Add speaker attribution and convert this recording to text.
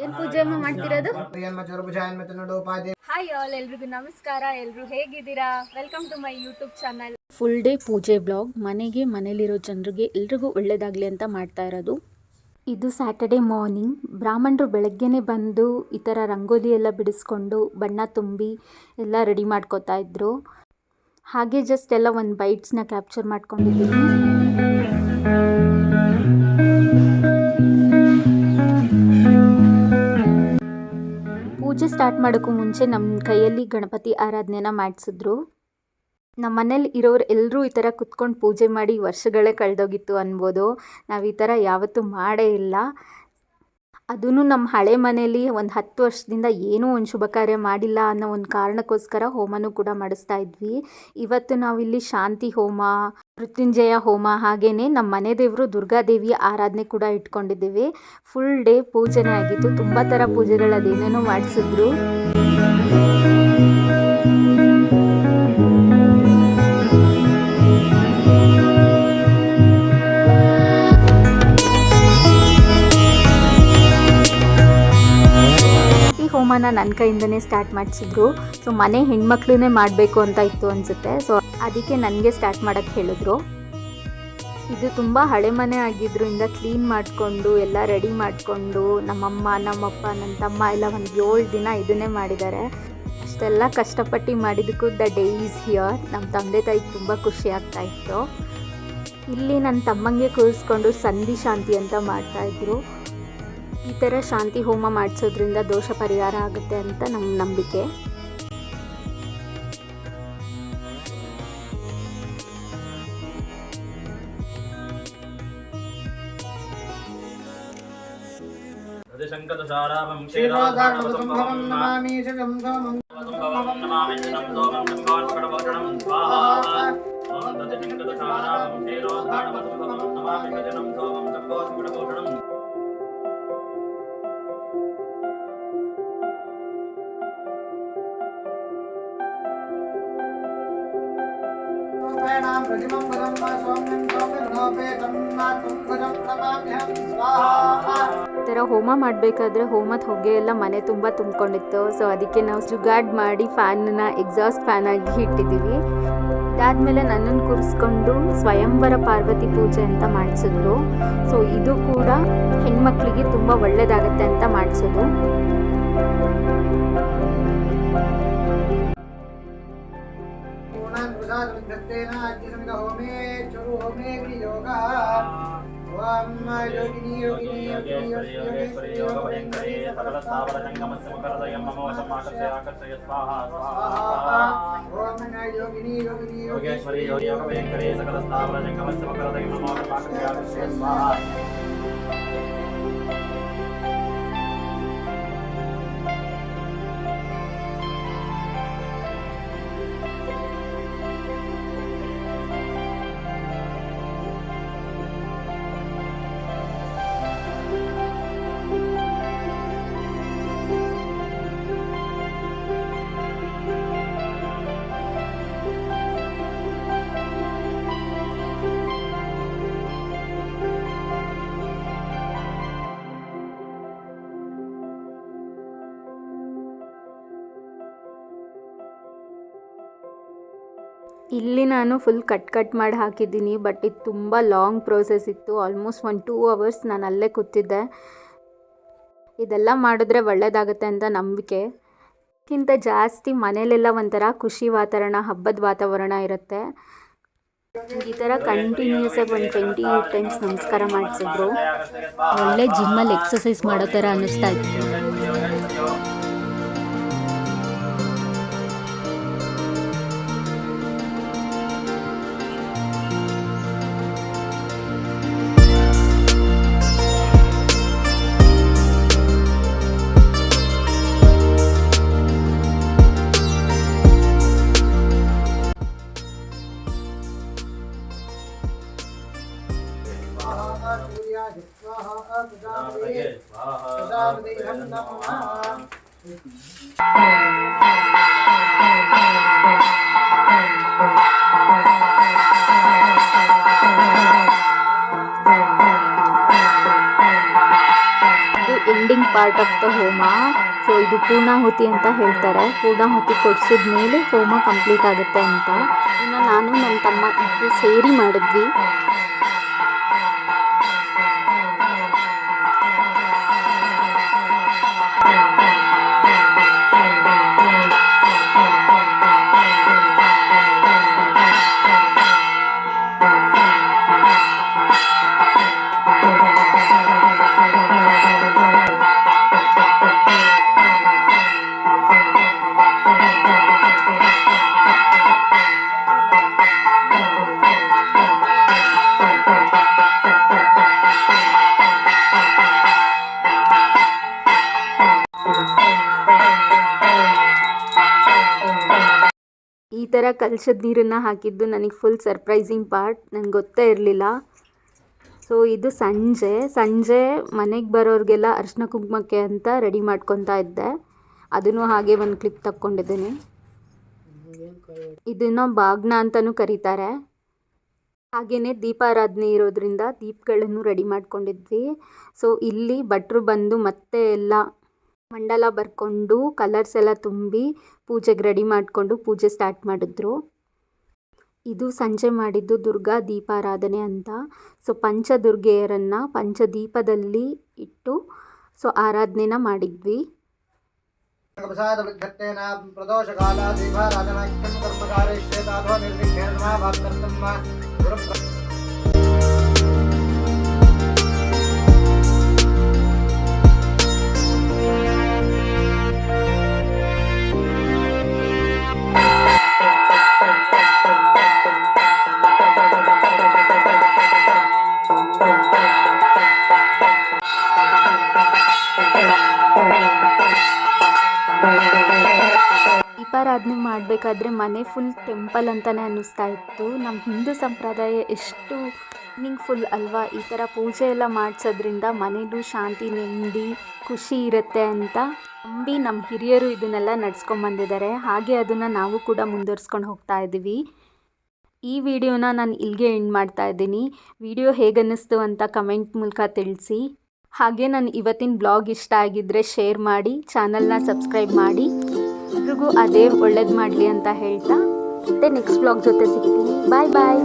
Speaker 1: ಏನ್ ಪೂಜೆ ಮಾಡ್ತಿರೋದು? ಹಾಯ್ ಆಲ್, ಎಲ್ರಿಗೂ ನಮಸ್ಕಾರ. ಎಲ್ರು ಹೇಗಿದ್ದೀರಾ? Welcome to my YouTube channel. Full day puja blog. ಮನೇಲಿರೋ ಜನರಿಗೆ ಎಲ್ರಿಗೂ ಒಳ್ಳೇದಾಗ್ಲಿ ಅಂತ ಮಾಡ್ತಾ ಇರೋದು. ಇದು ಸ್ಯಾಟರ್ಡೆ ಮಾರ್ನಿಂಗ್. ಬ್ರಾಹ್ಮಣರು ಬೆಳಗ್ಗೆನೆ ಬಂದು ಈ ಥರ ರಂಗೋಲಿ ಎಲ್ಲ ಬಿಡಿಸ್ಕೊಂಡು ಬಣ್ಣ ತುಂಬಿ ಎಲ್ಲ ರೆಡಿ ಮಾಡ್ಕೋತಾ ಇದ್ರು. ಹಾಗೆ ಜಸ್ಟ್ ಎಲ್ಲ ಒಂದು ಬೈಟ್ಸ್ನ ಕ್ಯಾಪ್ಚರ್ ಮಾಡ್ಕೊಂಡಿದ್ದೀನಿ. ಪೂಜೆ ಸ್ಟಾರ್ಟ್ ಮಾಡೋಕ್ಕೂ ಮುಂಚೆ ನಮ್ಮ ಕೈಯಲ್ಲಿ ಗಣಪತಿ ಆರಾಧನೆನ ಮಾಡಿಸಿದ್ರು. ನಮ್ಮ ಮನೇಲಿ ಇರೋರು ಎಲ್ಲರೂ ಈ ಥರ ಕುತ್ಕೊಂಡು ಪೂಜೆ ಮಾಡಿ ವರ್ಷಗಳೇ ಕಳೆದೋಗಿತ್ತು ಅನ್ಬೋದು. ನಾವು ಈ ಥರ ಯಾವತ್ತೂ ಮಾಡೇ ಇಲ್ಲ. ಅದೂ ನಮ್ಮ ಹಳೆ ಮನೇಲಿ ಒಂದು 10 ವರ್ಷದಿಂದ ಏನೂ ಒಂದು ಶುಭ ಕಾರ್ಯ ಮಾಡಿಲ್ಲ ಅನ್ನೋ ಒಂದು ಕಾರಣಕ್ಕೋಸ್ಕರ ಹೋಮನೂ ಕೂಡ ಮಾಡಿಸ್ತಾ ಇದ್ವಿ. ಇವತ್ತು ನಾವಿಲ್ಲಿ ಶಾಂತಿ ಹೋಮ, ಮೃತ್ಯುಂಜಯ ಹೋಮ, ಹಾಗೆಯೇ ನಮ್ಮ ಮನೆ ದೇವರು ದುರ್ಗಾದೇವಿಯ ಆರಾಧನೆ ಕೂಡ ಇಟ್ಕೊಂಡಿದ್ದೀವಿ. ಫುಲ್ ಡೇ ಪೂಜೆನೇ ಆಗಿತ್ತು. ತುಂಬ ಥರ ಪೂಜೆಗಳು ಅದೇನೇನೋ ಮಾಡಿಸಿದ್ರು. ಹೋಮನ ನನ್ನ ಕೈಯಿಂದನೇ ಸ್ಟಾರ್ಟ್ ಮಾಡಿಸಿದ್ರು. ಸೊ ಮನೆ ಹೆಣ್ಮಕ್ಳನ್ನೇ ಮಾಡಬೇಕು ಅಂತ ಇತ್ತು ಅನಿಸುತ್ತೆ. ಸೊ ಅದಕ್ಕೆ ನನಗೆ ಸ್ಟಾರ್ಟ್ ಮಾಡೋಕ್ಕೆ ಹೇಳಿದ್ರು. ಇದು ತುಂಬ ಹಳೆ ಮನೆ ಆಗಿದ್ರಿಂದ ಕ್ಲೀನ್ ಮಾಡಿಕೊಂಡು ಎಲ್ಲ ರೆಡಿ ಮಾಡಿಕೊಂಡು ನಮ್ಮಮ್ಮ, ನಮ್ಮಪ್ಪ, ನನ್ನ ತಮ್ಮ ಎಲ್ಲ ಒಂದು 7 ದಿನ ಇದನ್ನೇ ಮಾಡಿದ್ದಾರೆ. ಅಷ್ಟೆಲ್ಲ ಕಷ್ಟಪಟ್ಟು ಮಾಡಿದ್ದಕ್ಕೂ ದ ಡೇ ಈಸ್ ಹಿಯರ್. ನಮ್ಮ ತಂದೆ ತಾಯಿಗೆ ತುಂಬ ಖುಷಿ ಆಗ್ತಾ ಇತ್ತು. ಇಲ್ಲಿ ನನ್ನ ತಮ್ಮಂಗೆ ಕೂರಿಸ್ಕೊಂಡು ಸಂಧಿ ಶಾಂತಿ ಅಂತ ಮಾಡ್ತಾಯಿದ್ರು. ಈ ಥರ ಶಾಂತಿ ಹೋಮ ಮಾಡಿಸೋದ್ರಿಂದ ದೋಷ ಪರಿಹಾರ ಆಗುತ್ತೆ ಅಂತ ನಮ್ಮ ನಂಬಿಕೆ. ಈ ಥರ ಹೋಮ ಮಾಡಬೇಕಾದ್ರೆ ಹೋಮದ ಹೊಗೆ ಎಲ್ಲ ಮನೆ ತುಂಬ ತುಂಬಿಕೊಂಡಿತ್ತು. ಸೊ ಅದಕ್ಕೆ ನಾವು ಜುಗಾಡ್ ಮಾಡಿ ಫ್ಯಾನನ್ನ ಎಕ್ಸಾಸ್ಟ್ ಫ್ಯಾನ್ ಆಗಿ ಇಟ್ಟಿದ್ದೀವಿ. ಇದಾದಮೇಲೆ ನನ್ನನ್ನು ಕೂರಿಸ್ಕೊಂಡು ಸ್ವಯಂವರ ಪಾರ್ವತಿ ಪೂಜೆ ಅಂತ ಮಾಡಿಸಿದ್ರು. ಸೊ ಇದು ಕೂಡ ಹೆಣ್ಮಕ್ಳಿಗೆ ತುಂಬ ಒಳ್ಳೆಯದಾಗತ್ತೆ ಅಂತ ಮಾಡಿಸೋದು. ಇಲ್ಲಿ ನಾನು ಫುಲ್ ಕಟ್ ಮಾಡಿ ಹಾಕಿದ್ದೀನಿ. ಬಟ್ ಇದು ತುಂಬ ಲಾಂಗ್ ಪ್ರೋಸೆಸ್ ಇತ್ತು. ಆಲ್ಮೋಸ್ಟ್ 1-2 ಅವರ್ಸ್ ನಾನು ಅಲ್ಲೇ ಕೂತಿದ್ದೆ. ಇದೆಲ್ಲ ಮಾಡಿದ್ರೆ ಒಳ್ಳೆಯದಾಗುತ್ತೆ ಅಂತ ನಂಬಿಕೆ. ಇದಕ್ಕಿಂತ ಜಾಸ್ತಿ ಮನೇಲೆಲ್ಲ ಒಂಥರ ಖುಷಿ ವಾತಾವರಣ, ಹಬ್ಬದ ವಾತಾವರಣ ಇರುತ್ತೆ. ಈ ಥರ ಕಂಟಿನ್ಯೂಸ್ ಆಗಿ ಒಂದು 28 ಟೈಮ್ಸ್ ನಮಸ್ಕಾರ ಮಾಡಿಸಿದ್ರು. ಒಳ್ಳೆ ಜಿಮ್ಮಲ್ಲಿ ಎಕ್ಸಸೈಸ್ ಮಾಡೋ ಥರ ಅನ್ನಿಸ್ತಾ ಇತ್ತು. ಎಂಡಿಂಗ್ ಪಾರ್ಟ್ ಆಫ್ ದ ಹೋಮ. ಸೊ ಇದು ಪೂರ್ಣಾಹುತಿ ಅಂತ ಹೇಳ್ತಾರೆ. ಪೂರ್ಣಾಹುತಿ ಕೊಡಿಸಿದ್ಮೇಲೆ ಹೋಮ ಕಂಪ್ಲೀಟ್ ಆಗುತ್ತೆ ಅಂತ. ಇದನ್ನು ನಾನು ನನ್ನ ತಮ್ಮ ಇಬ್ಬರು ಸೇರಿ ಮಾಡಿದ್ವಿ. ಈ ಥರ ಕಲಶದ ನೀರನ್ನು ಹಾಕಿದ್ದು ನನಗೆ ಫುಲ್ ಸರ್ಪ್ರೈಸಿಂಗ್ ಪಾರ್ಟ್. ನನಗೆ ಗೊತ್ತೇ ಇರಲಿಲ್ಲ. ಸೊ ಇದು ಸಂಜೆ ಮನೆಗೆ ಬರೋರಿಗೆಲ್ಲ ಅರಿಶಿನ ಕುಂಕುಮಕ್ಕೆ ಅಂತ ರೆಡಿ ಮಾಡ್ಕೊತಾ ಇದ್ದೆ. ಅದನ್ನು ಹಾಗೆ ಒಂದು ಕ್ಲಿಪ್ ತಕ್ಕೊಂಡಿದ್ದೀನಿ. ಇದನ್ನು ಬಾಗ್ನ ಅಂತಲೂ ಕರೀತಾರೆ. ಹಾಗೆಯೇ ದೀಪಾರಾಧನೆ ಇರೋದ್ರಿಂದ ದೀಪಗಳನ್ನು ರೆಡಿ ಮಾಡ್ಕೊಂಡಿದ್ವಿ. ಸೊ ಇಲ್ಲಿ ಭಟ್ರು ಬಂದು ಮತ್ತೆ ಎಲ್ಲ ಮಂಡಲ ಬರ್ಕೊಂಡು ಕಲರ್ಸ್ ಎಲ್ಲ ತುಂಬಿ ಪೂಜೆಗೆ ರೆಡಿ ಮಾಡಿಕೊಂಡು ಪೂಜೆ ಸ್ಟಾರ್ಟ್ ಮಾಡಿದ್ರು. ಇದು ಸಂಜೆ ಮಾಡಿದ್ದು ದುರ್ಗಾ ದೀಪಾರಾಧನೆ ಅಂತ. ಸೊ ಪಂಚದುರ್ಗೆಯರನ್ನು ಪಂಚದೀಪದಲ್ಲಿ ಇಟ್ಟು ಸೊ ಆರಾಧನೆನ ಮಾಡಿದ್ವಿ. ದೀಪಾರಾಧನೆ ಮಾಡಬೇಕಾದ್ರೆ ಮನೆ ಫುಲ್ ಟೆಂಪಲ್ ಅಂತಲೇ ಅನ್ನಿಸ್ತಾ ಇತ್ತು. ನಮ್ಮ ಹಿಂದೂ ಸಂಪ್ರದಾಯ ಎಷ್ಟು ಮೀನಿಂಗ್ಫುಲ್ ಅಲ್ವಾ. ಈ ಥರ ಪೂಜೆ ಎಲ್ಲ ಮಾಡಿಸೋದ್ರಿಂದ ಮನೇಲೂ ಶಾಂತಿ, ನೆಮ್ಮದಿ, ಖುಷಿ ಇರುತ್ತೆ ಅಂತ ನಂಬಿ ನಮ್ಮ ಹಿರಿಯರು ಇದನ್ನೆಲ್ಲ ನಡ್ಸ್ಕೊಂಬಂದಿದ್ದಾರೆ. ಹಾಗೆ ಅದನ್ನು ನಾವು ಕೂಡ ಮುಂದುವರ್ಸ್ಕೊಂಡು ಹೋಗ್ತಾ ಇದ್ದೀವಿ. ಈ ವಿಡಿಯೋನ ನಾನು ಇಲ್ಲಿಗೆ ಎಂಡ್ ಮಾಡ್ತಾ ಇದ್ದೀನಿ. ವಿಡಿಯೋ ಹೇಗನ್ನಿಸ್ತು ಅಂತ ಕಮೆಂಟ್ ಮೂಲಕ ತಿಳಿಸಿ. ಹಾಗೆ ನಾನು ಇವತ್ತಿನ ಬ್ಲಾಗ್ ಇಷ್ಟ ಆಗಿದ್ದರೆ ಶೇರ್ ಮಾಡಿ, ಚಾನಲ್ನ ಸಬ್ಸ್ಕ್ರೈಬ್ ಮಾಡಿ. ಎಲ್ರಿಗೂ ಅದೇ ಒಳ್ಳೇದು ಮಾಡಲಿ ಅಂತ ಹೇಳ್ತಾ ಮತ್ತೆ ನೆಕ್ಸ್ಟ್ ಬ್ಲಾಗ್ ಜೊತೆ ಸಿಗ್ತೀನಿ. ಬಾಯ್ ಬಾಯ್.